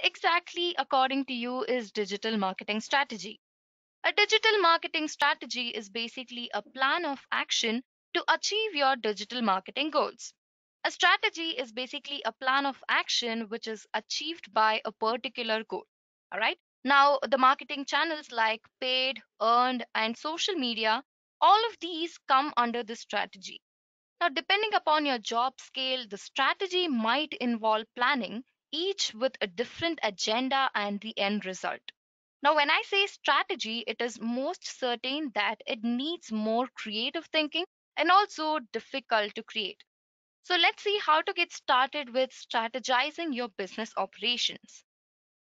exactly, according to you, is digital marketing strategy? A digital marketing strategy is basically a plan of action to achieve your digital marketing goals. A strategy is basically a plan of action which is achieved by a particular goal. All right. Now, the marketing channels like paid, earned, and social media, all of these come under this strategy. Now, depending upon your job scale, the strategy might involve planning, each with a different agenda and the end result. Now, when I say strategy, it is most certain that it needs more creative thinking and also difficult to create. So, let's see how to get started with strategizing your business operations.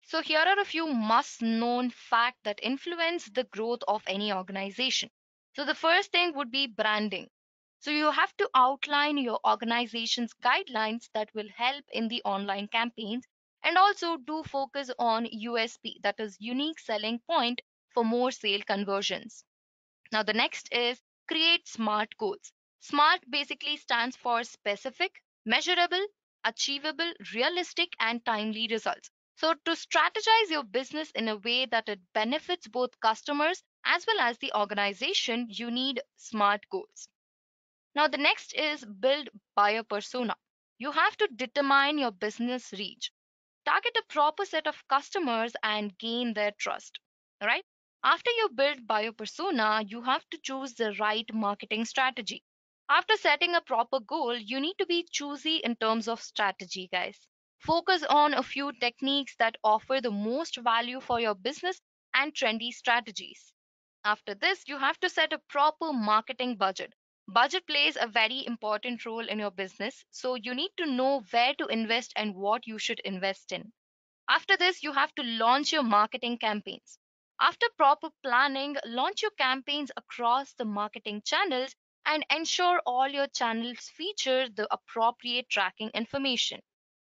So, here are a few must known facts that influence the growth of any organization. So, the first thing would be branding. So, you have to outline your organization's guidelines that will help in the online campaigns and also do focus on USP, that is, unique selling point, for more sale conversions. Now, the next is create SMART goals. SMART basically stands for specific, measurable, achievable, realistic, and timely results. So, to strategize your business in a way that it benefits both customers as well as the organization, you need SMART goals. Now, the next is build buyer persona. You have to determine your business reach. Target a proper set of customers and gain their trust. All right. After you build buyer persona, you have to choose the right marketing strategy. After setting a proper goal, you need to be choosy in terms of strategy, guys. Focus on a few techniques that offer the most value for your business and trendy strategies. After this, you have to set a proper marketing budget. Budget plays a very important role in your business, so you need to know where to invest and what you should invest in. After this, you have to launch your marketing campaigns. After proper planning, launch your campaigns across the marketing channels and ensure all your channels feature the appropriate tracking information.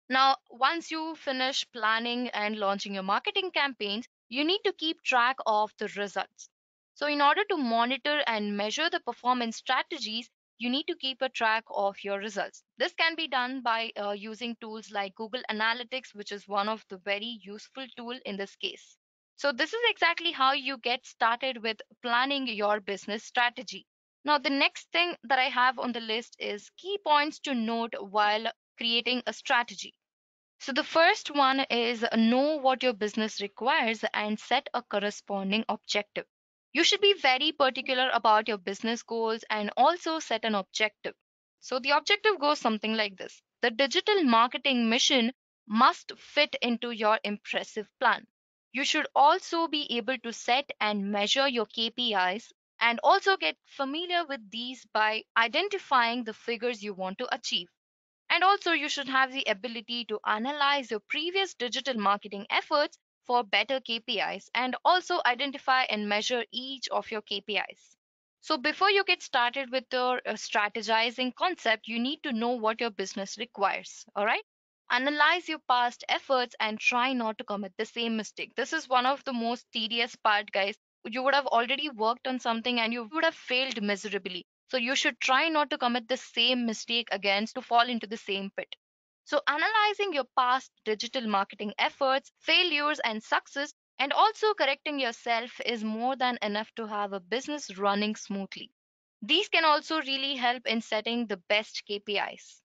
Now, once you finish planning and launching your marketing campaigns, you need to keep track of the results. So, in order to monitor and measure the performance strategies, you need to keep a track of your results. This can be done by using tools like Google Analytics, which is one of the very useful tool in this case. So, this is exactly how you get started with planning your business strategy. Now, the next thing that I have on the list is key points to note while creating a strategy. So the first one is know what your business requires and set a corresponding objective. You should be very particular about your business goals and also set an objective. So the objective goes something like this. The digital marketing mission must fit into your impressive plan. You should also be able to set and measure your KPIs and also get familiar with these by identifying the figures you want to achieve. And also, you should have the ability to analyze your previous digital marketing efforts for better KPIs and also identify and measure each of your KPIs. So, before you get started with your strategizing concept, you need to know what your business requires. All right. Analyze your past efforts and try not to commit the same mistake. This is one of the most tedious part, guys. You would have already worked on something and you would have failed miserably. So you should try not to commit the same mistake again to fall into the same pit. So analyzing your past digital marketing efforts, failures, and success, and also correcting yourself is more than enough to have a business running smoothly. These can also really help in setting the best KPIs.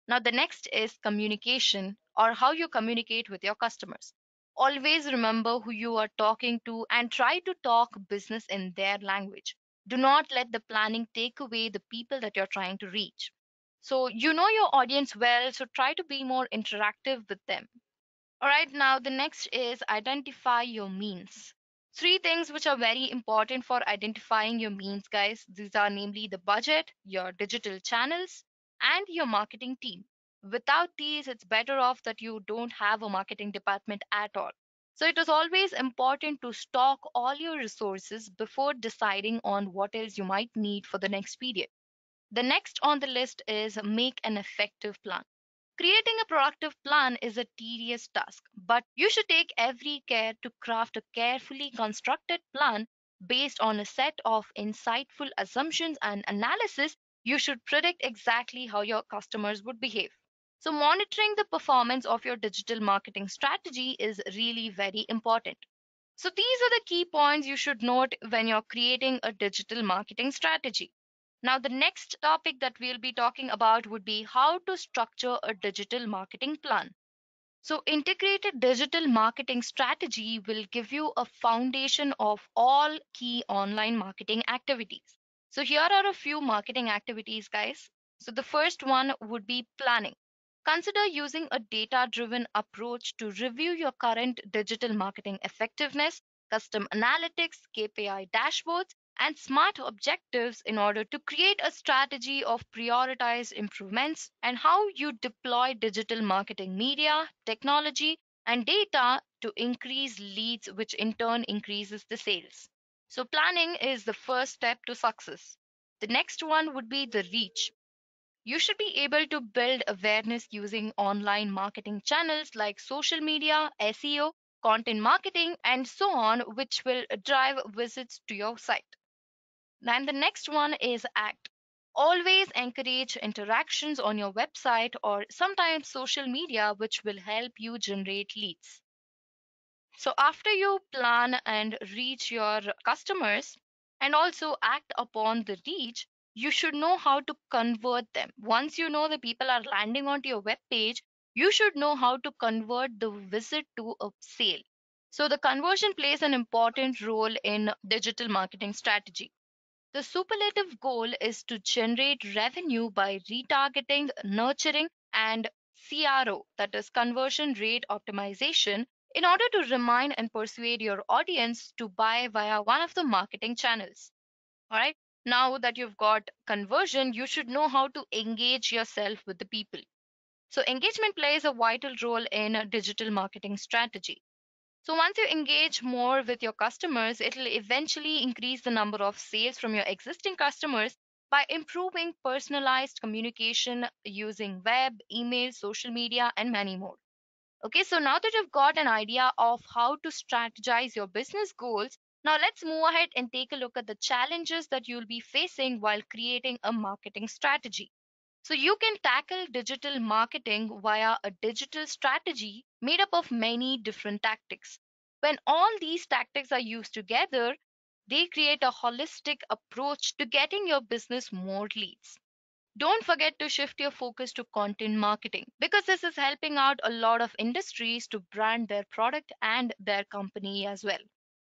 Now, the next is communication or how you communicate with your customers. Always remember who you are talking to and try to talk business in their language. Do not let the planning take away the people that you're trying to reach. So, you know your audience well, so try to be more interactive with them. All right, now the next is identify your means. Three things which are very important for identifying your means, guys. These are namely the budget, your digital channels, and your marketing team. Without these, it's better off that you don't have a marketing department at all. So it is always important to stock all your resources before deciding on what else you might need for the next period. The next on the list is make an effective plan. Creating a productive plan is a tedious task, but you should take every care to craft a carefully constructed plan based on a set of insightful assumptions and analysis. You should predict exactly how your customers would behave. So, monitoring the performance of your digital marketing strategy is really very important. So, these are the key points you should note when you're creating a digital marketing strategy. Now, the next topic that we'll be talking about would be how to structure a digital marketing plan. So, integrated digital marketing strategy will give you a foundation of all key online marketing activities. So, here are a few marketing activities, guys. So, the first one would be planning. Consider using a data driven approach to review your current digital marketing effectiveness, custom analytics, KPI dashboards, and smart objectives in order to create a strategy of prioritized improvements and how you deploy digital marketing media, technology, and data to increase leads, which in turn increases the sales. So, planning is the first step to success. The next one would be the reach. You should be able to build awareness using online marketing channels like social media, SEO, content marketing, and so on, which will drive visits to your site. Then the next one is act. Always encourage interactions on your website or sometimes social media, which will help you generate leads. So, after you plan and reach your customers and also act upon the reach, you should know how to convert them. Once you know the people are landing onto your web page, you should know how to convert the visit to a sale. So, the conversion plays an important role in digital marketing strategy. The superlative goal is to generate revenue by retargeting, nurturing, and CRO, that is conversion rate optimization, in order to remind and persuade your audience to buy via one of the marketing channels. All right. Now that you've got conversion, you should know how to engage yourself with the people. So, engagement plays a vital role in a digital marketing strategy. So once you engage more with your customers, it'll eventually increase the number of sales from your existing customers by improving personalized communication using web, email, social media, and many more. Okay, so now that you've got an idea of how to strategize your business goals, now let's move ahead and take a look at the challenges that you'll be facing while creating a marketing strategy. So you can tackle digital marketing via a digital strategy made up of many different tactics. When all these tactics are used together, they create a holistic approach to getting your business more leads. Don't forget to shift your focus to content marketing because this is helping out a lot of industries to brand their product and their company as well.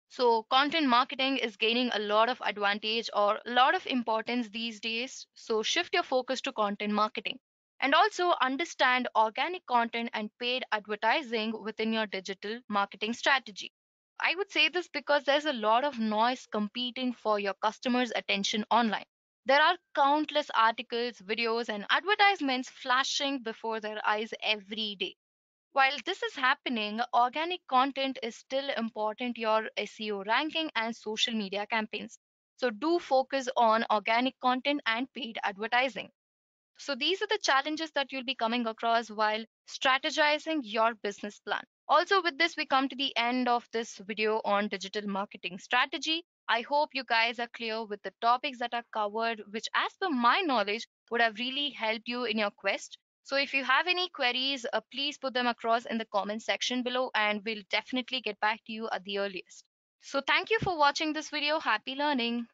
So, content marketing is gaining a lot of advantage or a lot of importance these days. So, shift your focus to content marketing and also understand organic content and paid advertising within your digital marketing strategy. I would say this because there's a lot of noise competing for your customers' attention online. There are countless articles, videos, and advertisements flashing before their eyes every day. While this is happening, organic content is still important your SEO ranking and social media campaigns. So do focus on organic content and paid advertising. So these are the challenges that you'll be coming across while strategizing your business plan. Also, with this, we come to the end of this video on digital marketing strategy. I hope you guys are clear with the topics that are covered, which, as per my knowledge, would have really helped you in your quest. So, if you have any queries, please put them across in the comment section below, and we'll definitely get back to you at the earliest. So, thank you for watching this video. Happy learning.